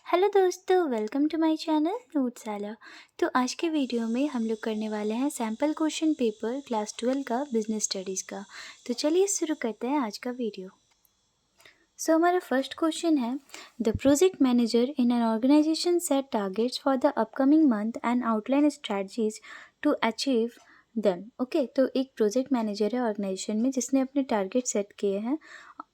Hello दोस्तों, welcome to my channel नोट्साला। तो आज के वीडियो में हम लोग करने वाले हैं सैम्पल क्वेश्चन पेपर क्लास 12 का बिजनेस स्टडीज़ का। तो चलिए शुरू करते हैं आज का वीडियो। हमारा फर्स्ट क्वेश्चन है, the project manager in an organization set targets for the upcoming month and outline strategies to achieve them. Okay, तो एक प्रोजेक्ट मैनेजर है ऑर्गेनाइजेशन में जिसने अपने टारगेट सेट किए हैं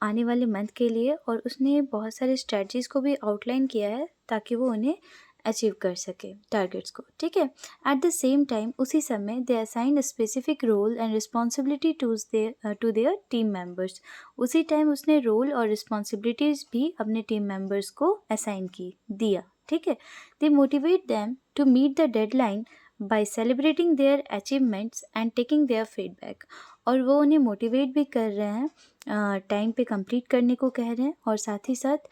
आने वाले मंथ के लिए, और उसने बहुत सारे स्ट्रैटेजीज़ को भी आउटलाइन किया है ताकि वो उन्हें अचीव कर सके टारगेट्स को। ठीक है, एट द सेम टाइम उसी समय they assign specific role and responsibility to their team members. उसी टाइम उसने रोल और रिस्पॉन्सिबिलिटीज़ भी अपने टीम मेंबर्स को असाइन दिया। ठीक है, they motivate them to meet the deadline by celebrating their achievements and taking their feedback. और वो उन्हें मोटिवेट भी कर रहे हैं, टाइम पे कंप्लीट करने को कह रहे हैं, और साथ ही साथ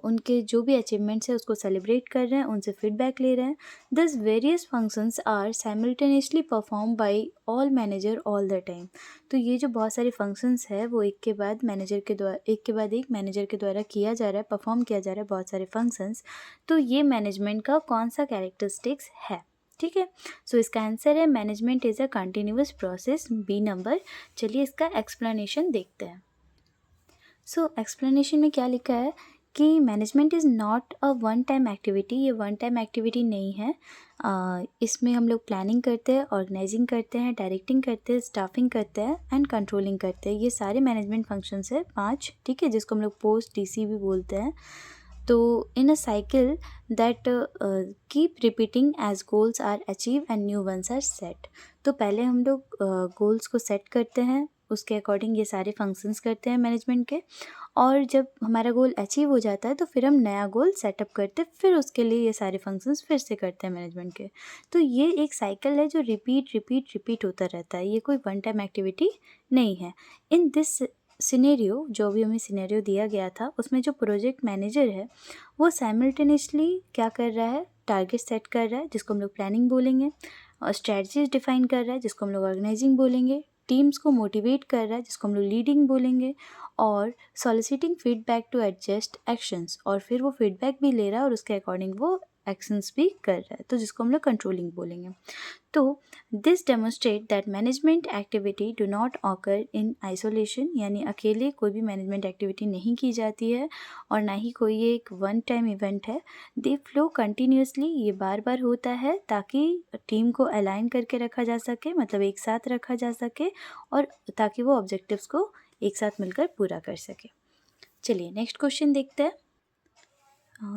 उनके जो भी अचीवमेंट्स है उसको सेलिब्रेट कर रहे हैं, उनसे फीडबैक ले रहे हैं। This various functions are simultaneously perform by all manager all the time. तो ये जो बहुत सारे फंक्शंस है वो एक के बाद एक मैनेजर के द्वारा किया जा रहा है, परफॉर्म किया जा रहा है बहुत सारे फंक्शंस। तो ये मैनेजमेंट का कौन सा कैरेक्टरिस्टिक्स है? ठीक है, सो इसका आंसर है management is a continuous process, B number. चलिए इसका एक्सप्लेनेशन देखते हैं। एक्सप्लेनेशन में क्या लिखा है कि management is not a one time activity. ये वन टाइम एक्टिविटी नहीं है। इसमें हम लोग प्लानिंग करते हैं, ऑर्गेनाइजिंग करते हैं, डायरेक्टिंग करते हैं, स्टाफिंग करते हैं एंड कंट्रोलिंग करते हैं। ये सारे मैनेजमेंट फंक्शंस है 5। ठीक है, जिसको हम लोग पोस्ट डीसी भी बोलते हैं। तो in a cycle that keep repeating as goals are achieve and new ones are set. तो पहले हम लोग गोल्स को सेट करते हैं, उसके अकॉर्डिंग ये सारे फंक्शंस करते हैं मैनेजमेंट के, और जब हमारा गोल अचीव हो जाता है तो फिर हम नया गोल सेटअप करते हैं, फिर उसके लिए ये सारे फंक्शंस फिर से करते हैं मैनेजमेंट के। तो ये एक साइकिल है जो रिपीट होता रहता है। ये कोई वन टाइम एक्टिविटी नहीं है। इन दिस सिनेरियो, जो भी हमें सिनेरियो दिया गया था, उसमें जो प्रोजेक्ट मैनेजर है वो साइमल्टेनियसली क्या कर रहा है, टारगेट सेट कर रहा है जिसको हम लोग प्लानिंग बोलेंगे, और स्ट्रैटेजीज डिफाइन कर रहा है जिसको हम लोग ऑर्गेनाइजिंग बोलेंगे, टीम्स को मोटिवेट कर रहा है जिसको हम लोग लीडिंग बोलेंगे, और soliciting feedback to adjust actions, और फिर वो फीडबैक भी ले रहा है और उसके अकॉर्डिंग वो एक्शंस भी कर रहा है, तो जिसको हम लोग कंट्रोलिंग बोलेंगे। तो this demonstrate that management activity do not occur in isolation, यानी अकेले कोई भी मैनेजमेंट एक्टिविटी नहीं की जाती है और ना ही कोई ये एक वन टाइम इवेंट है। दे फ्लो कंटिन्यूसली, ये बार बार होता है ताकि टीम को अलाइन करके रखा जा सके, मतलब एक साथ रखा जा सके, और ताकि वो ऑब्जेक्टिव्स को एक साथ मिलकर पूरा कर सके। चलिए नेक्स्ट क्वेश्चन देखते हैं।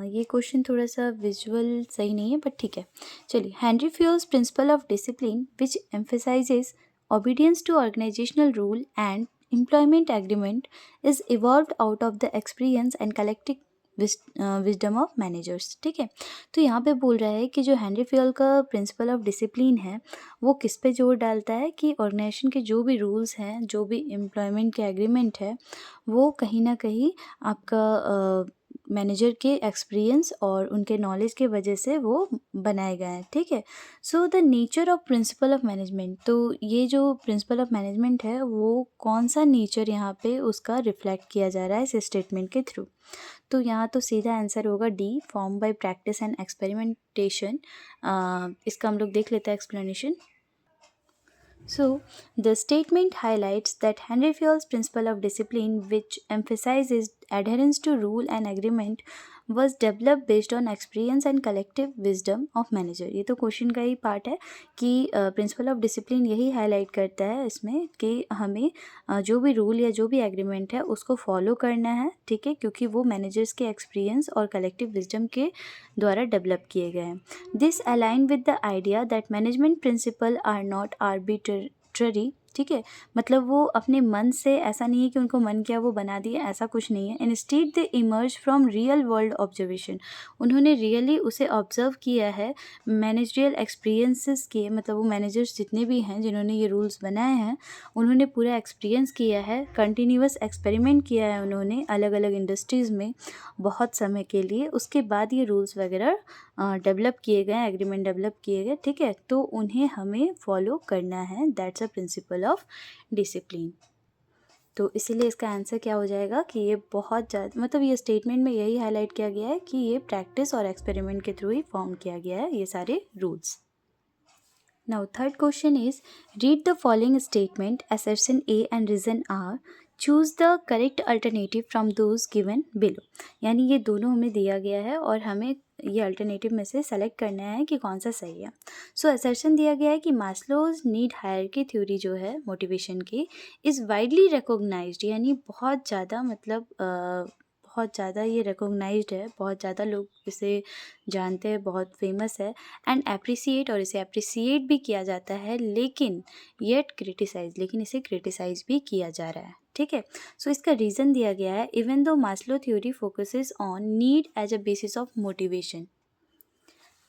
ये क्वेश्चन थोड़ा सा विजुअल सही नहीं है, बट ठीक है। चलिए, Henry Fayol's principle of discipline which emphasises obedience to organizational rule and employment agreement is evolved out of the experience and collective wisdom of managers। ठीक है, तो यहाँ पे बोल रहा है कि जो हेनरी फ्योल का प्रिंसिपल ऑफ डिसिप्लिन है वो किस पे जोर डालता है कि ऑर्गेनाइजेशन के जो भी रूल्स हैं, जो भी एम्प्लॉयमेंट के एग्रीमेंट है, वो कहीं ना कहीं आपका मैनेजर के एक्सपीरियंस और उनके नॉलेज के वजह से वो बनाए गए हैं। ठीक है, so the nature of principle of management, तो ये जो प्रिंसिपल ऑफ मैनेजमेंट है वो कौन सा नेचर यहाँ पे उसका रिफ्लेक्ट किया जा रहा है इस स्टेटमेंट के थ्रू। तो यहाँ तो सीधा आंसर होगा D, form by practice and experimentation. इसका हम लोग देख लेते हैं explanation. So, the statement highlights that Henry Fayol's principle of discipline, which emphasizes adherence to rule and agreement, was developed based on experience and collective wisdom of manager। ये तो question का ही part है कि प्रिंसिपल ऑफ डिसिप्लिन यही highlight करता है इसमें कि हमें जो भी रूल या जो भी एग्रीमेंट है उसको फॉलो करना है। ठीक है, क्योंकि वो मैनेजर्स के एक्सपीरियंस और कलेक्टिव विजडम के द्वारा डेवलप किए गए हैं। This align with the idea that management principle are not arbitrary. ठीक है, मतलब वो अपने मन से, ऐसा नहीं है कि उनको मन किया वो बना दिए, ऐसा कुछ नहीं है। Instead they emerge from real world observation, उन्होंने रियली उसे ऑब्जर्व किया है, मैनेजरियल एक्सपीरियंसेस किए, मतलब वो मैनेजर्स जितने भी हैं जिन्होंने ये रूल्स बनाए हैं उन्होंने पूरा एक्सपीरियंस किया है, कंटिन्यूअस एक्सपेरिमेंट किया है उन्होंने अलग अलग इंडस्ट्रीज़ में बहुत समय के लिए, उसके बाद ये रूल्स वगैरह डेवलप किए गए, एग्रीमेंट डेवलप किए गए। ठीक है, तो उन्हें हमें फॉलो करना है, that's a principle of discipline. तो इसीलिए इसका आंसर क्या हो जाएगा कि ये बहुत ज़्यादा, मतलब ये स्टेटमेंट में यही हाईलाइट किया गया है कि ये प्रैक्टिस और एक्सपेरिमेंट के थ्रू ही फॉर्म किया गया है ये सारे rules. Now, third question is, read the following statement, assertion A and reason R. Choose the correct alternative from those given below. यानी ये दोनों हमें दिया गया है और हमें ये अल्टरनेटिव में से सेलेक्ट करना है कि कौन सा सही है। सो असर्शन दिया गया है कि मास्लोज नीड हायरार्की थ्योरी जो है मोटिवेशन की इज़ वाइडली रिकॉग्नाइज्ड, यानी बहुत ज़्यादा, मतलब बहुत ज़्यादा ये रिकॉग्नाइज्ड है, बहुत ज़्यादा लोग इसे जानते हैं, बहुत फेमस है एंड अप्रिसिएट, और इसे अप्रिसिएट भी किया जाता है, लेकिन येट क्रिटिसाइज, लेकिन इसे क्रिटिसाइज भी किया जा रहा है। ठीक है, सो इसका रीज़न दिया गया है, even though Maslow theory focuses on need as a basis of motivation.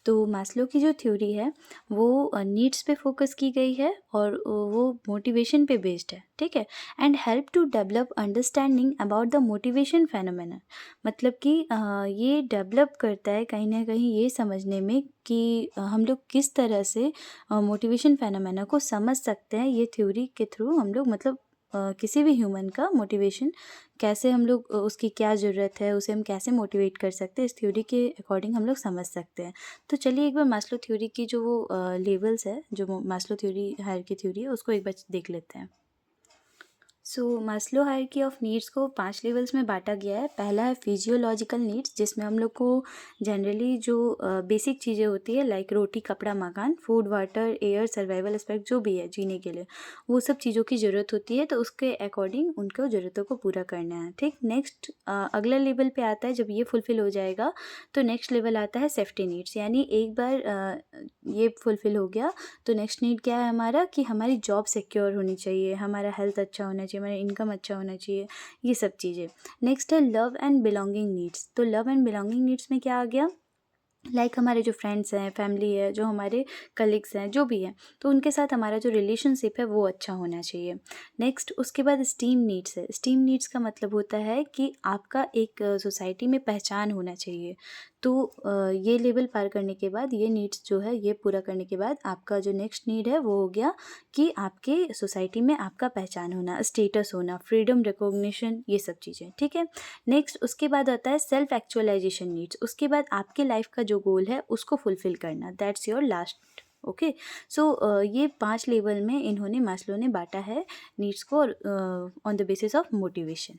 तो मास्लो की जो थ्योरी है वो नीड्स पे फोकस की गई है और वो मोटिवेशन पे बेस्ड है। ठीक है, and help to develop understanding about the motivation phenomena, मतलब कि ये डेवलप करता है कहीं ना कहीं ये समझने में कि हम लोग किस तरह से मोटिवेशन फेनोमेना को समझ सकते हैं। ये थ्योरी के थ्रू हम लोग, मतलब किसी भी ह्यूमन का मोटिवेशन कैसे, हम लोग उसकी क्या ज़रूरत है, उसे हम कैसे मोटिवेट कर सकते हैं, इस थ्योरी के अकॉर्डिंग हम लोग समझ सकते हैं। तो चलिए एक बार मास्लो थ्योरी की जो वो लेवल्स है, जो मास्लो थ्योरी हायरार्की थ्योरी है, उसको एक बार देख लेते हैं। सो मास्लो हायरार्की ऑफ नीड्स को 5 लेवल्स में बांटा गया है। पहला है फिजियोलॉजिकल नीड्स, जिसमें हम लोग को जनरली जो बेसिक चीज़ें होती है लाइक रोटी, कपड़ा, मकान, food, water, air, survival aspect जो भी है जीने के लिए, वो सब चीज़ों की ज़रूरत होती है, तो उसके अकॉर्डिंग उनको ज़रूरतों को पूरा करना है। ठीक, नेक्स्ट अगला लेवल पे आता है, जब ये फुलफ़िल हो जाएगा तो नेक्स्ट लेवल आता है सेफ्टी नीड्स, यानी एक बार ये फुलफ़िल हो गया तो नेक्स्ट नीड क्या है हमारा, कि हमारी जॉब सिक्योर होनी चाहिए, हमारा हेल्थ अच्छा होना चाहिए, हमारा इनकम अच्छा होना चाहिए, ये सब चीज़ें। नेक्स्ट है लव एंड बिलोंगिंग नीड्स। तो लव एंड बिलोंगिंग नीड्स में क्या आ गया, लाइक हमारे जो फ्रेंड्स हैं, फैमिली है, जो हमारे कलीग्स हैं, जो भी हैं, तो उनके साथ हमारा जो रिलेशनशिप है वो अच्छा होना चाहिए। नेक्स्ट उसके बाद स्टीम नीड्स है। स्टीम नीड्स का मतलब होता है कि आपका एक सोसाइटी में पहचान होना चाहिए। तो ये लेवल पार करने के बाद, ये नीड्स जो है ये पूरा करने के बाद, आपका जो नेक्स्ट नीड है वो हो गया कि आपके सोसाइटी में आपका पहचान होना, स्टेटस होना, फ्रीडम, रिकॉग्निशन, ये सब चीज़ें। ठीक है, नेक्स्ट उसके बाद आता है सेल्फ एक्चुअलाइजेशन नीड्स। उसके बाद आपके लाइफ का जो गोल है उसको फुलफिल करना, दैट्स योर लास्ट। ओके, सो ये 5 लेवल में इन्होंने, मास्लो ने बांटा है नीड्स को, on the basis of motivation.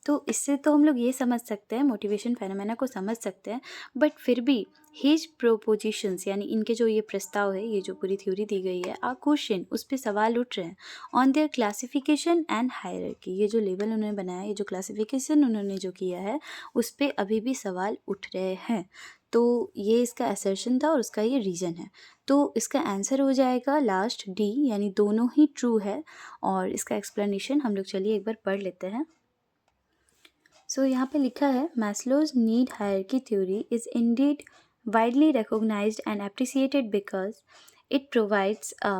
तो इससे तो हम लोग ये समझ सकते हैं, मोटिवेशन फेनोमेना को समझ सकते हैं, बट फिर भी हिज प्रोपोजिशंस, यानी इनके जो ये प्रस्ताव है, ये जो पूरी थ्योरी दी गई है, आ क्वेश्चन, उस पर सवाल उठ रहे हैं on their classification and hierarchy. ये जो लेवल उन्होंने बनाया, ये जो क्लासिफिकेशन उन्होंने जो किया है, उस पर अभी भी सवाल उठ रहे हैं। तो ये इसका असर्शन था और उसका ये रीज़न है। तो इसका आंसर हो जाएगा लास्ट डी, यानी दोनों ही ट्रू है। और इसका एक्सप्लेनेशन हम लोग चलिए एक बार पढ़ लेते हैं। सो यहाँ पे लिखा है, Maslow's need hierarchy theory is Indeed widely recognized and appreciated because it provides a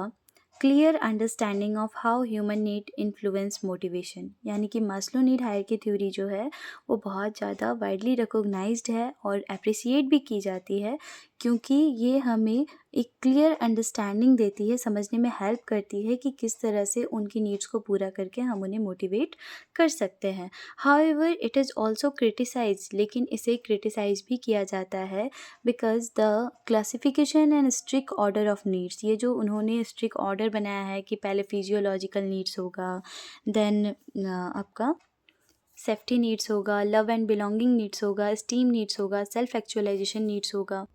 clear understanding of how human need influence motivation। यानी कि मास्लो नीड हायरार्की थ्योरी जो है वो बहुत ज़्यादा वाइडली रिकॉग्नाइज्ड है और अप्रिसिएट भी की जाती है, क्योंकि ये हमें एक क्लियर अंडरस्टैंडिंग देती है, समझने में हेल्प करती है कि किस तरह से उनकी नीड्स को पूरा करके हम उन्हें मोटिवेट कर सकते हैं। However it is also criticize, लेकिन इसे क्रिटिसाइज भी किया जाता है because the classification and strict order of needs. ये जो उन्होंने स्ट्रिक्ट ऑर्डर बनाया है कि पहले फिजियोलॉजिकल नीड्स होगा, देन आपका सेफ्टी नीड्स होगा, लव एंड बिलोंगिंग नीड्स होगा, स्टीम नीड्स होगा, सेल्फ एक्चुअलाइजेशन नीड्स होगा,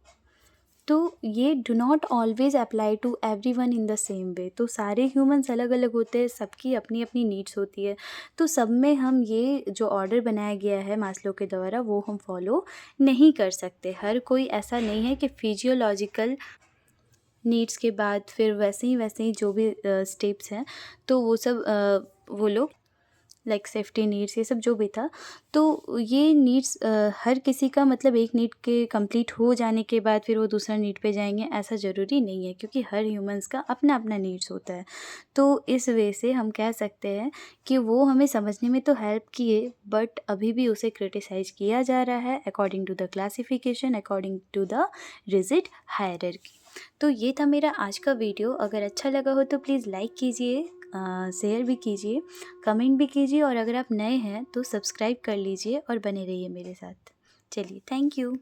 तो ये do not always apply to everyone in the same way. तो सारे ह्यूमंस अलग अलग होते हैं, सबकी अपनी अपनी नीड्स होती है, तो सब में हम ये जो ऑर्डर बनाया गया है मास्लो के द्वारा वो हम फॉलो नहीं कर सकते। हर कोई ऐसा नहीं है कि फिजियोलॉजिकल नीड्स के बाद फिर वैसे ही जो भी स्टेप्स हैं तो वो सब वो लोग लाइक सेफ्टी नीड्स, ये सब जो भी था, तो ये नीड्स हर किसी का, मतलब एक नीड के कंप्लीट हो जाने के बाद फिर वो दूसरा नीड पे जाएंगे, ऐसा ज़रूरी नहीं है, क्योंकि हर ह्यूमंस का अपना अपना नीड्स होता है। तो इस वे से हम कह सकते हैं कि वो हमें समझने में तो हेल्प किए, बट अभी भी उसे क्रिटिसाइज किया जा रहा है according to the classification, according to the rigid hierarchy. तो ये था मेरा आज का वीडियो। अगर अच्छा लगा हो तो प्लीज़ लाइक कीजिए, शेयर भी कीजिए, कमेंट भी कीजिए और अगर आप नए हैं तो सब्सक्राइब कर लीजिए और बने रहिए मेरे साथ। चलिए, थैंक यू।